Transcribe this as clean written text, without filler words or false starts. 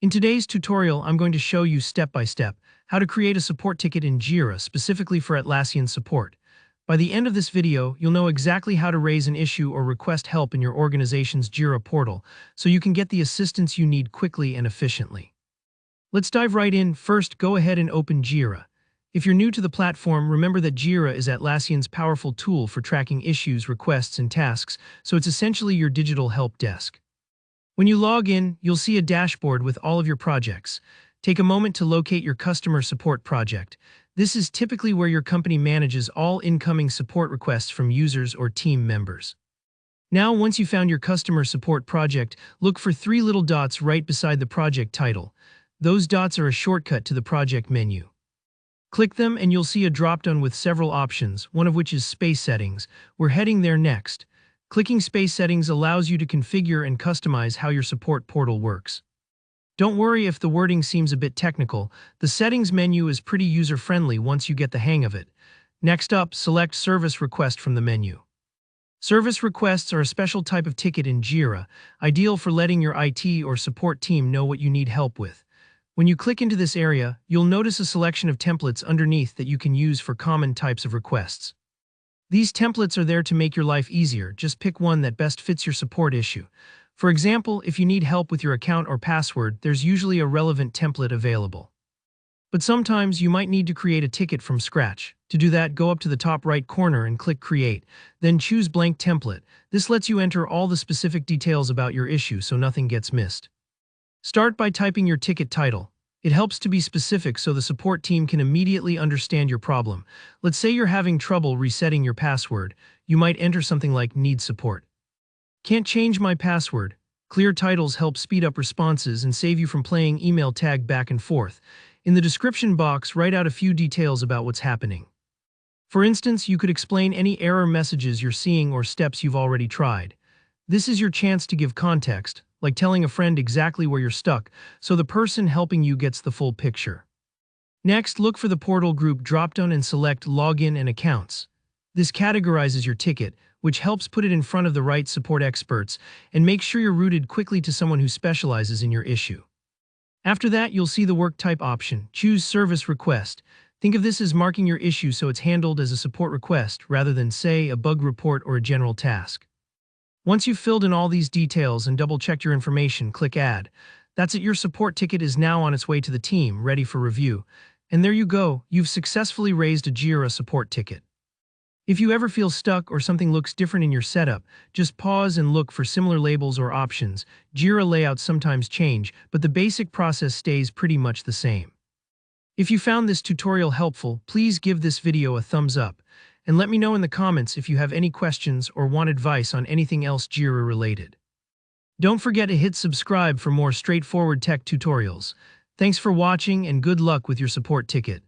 In today's tutorial, I'm going to show you step by step how to create a support ticket in Jira specifically for Atlassian support. By the end of this video, you'll know exactly how to raise an issue or request help in your organization's Jira portal so you can get the assistance you need quickly and efficiently. Let's dive right in. First, go ahead and open Jira. If you're new to the platform, remember that Jira is Atlassian's powerful tool for tracking issues, requests, and tasks, so it's essentially your digital help desk. When you log in, you'll see a dashboard with all of your projects. Take a moment to locate your customer support project. This is typically where your company manages all incoming support requests from users or team members. Now, once you found your customer support project, look for three little dots right beside the project title. Those dots are a shortcut to the project menu. Click them and you'll see a drop-down with several options, one of which is Space Settings. We're heading there next. Clicking Space Settings allows you to configure and customize how your support portal works. Don't worry if the wording seems a bit technical. The Settings menu is pretty user-friendly once you get the hang of it. Next up, select Service Request from the menu. Service requests are a special type of ticket in Jira, ideal for letting your IT or support team know what you need help with. When you click into this area, you'll notice a selection of templates underneath that you can use for common types of requests. These templates are there to make your life easier. Just pick one that best fits your support issue. For example, if you need help with your account or password, there's usually a relevant template available. But sometimes you might need to create a ticket from scratch. To do that, go up to the top right corner and click Create, then choose Blank Template. This lets you enter all the specific details about your issue so nothing gets missed. Start by typing your ticket title. It helps to be specific so the support team can immediately understand your problem. Let's say you're having trouble resetting your password. You might enter something like Need Support. Can't change my password. Clear titles help speed up responses and save you from playing email tag back and forth. In the description box, write out a few details about what's happening. For instance, you could explain any error messages you're seeing or steps you've already tried. This is your chance to give context, like telling a friend exactly where you're stuck, so the person helping you gets the full picture. Next, look for the Portal Group dropdown and select Login and Accounts. This categorizes your ticket, which helps put it in front of the right support experts and make sure you're routed quickly to someone who specializes in your issue. After that, you'll see the Work Type option. Choose Service Request. Think of this as marking your issue so it's handled as a support request rather than, say, a bug report or a general task. Once you've filled in all these details and double-checked your information, click Add. That's it, your support ticket is now on its way to the team, ready for review. And there you go, you've successfully raised a Jira support ticket. If you ever feel stuck or something looks different in your setup, just pause and look for similar labels or options. Jira layouts sometimes change, but the basic process stays pretty much the same. If you found this tutorial helpful, please give this video a thumbs up. And let me know in the comments if you have any questions or want advice on anything else Jira related. Don't forget to hit subscribe for more straightforward tech tutorials. Thanks for watching and good luck with your support ticket.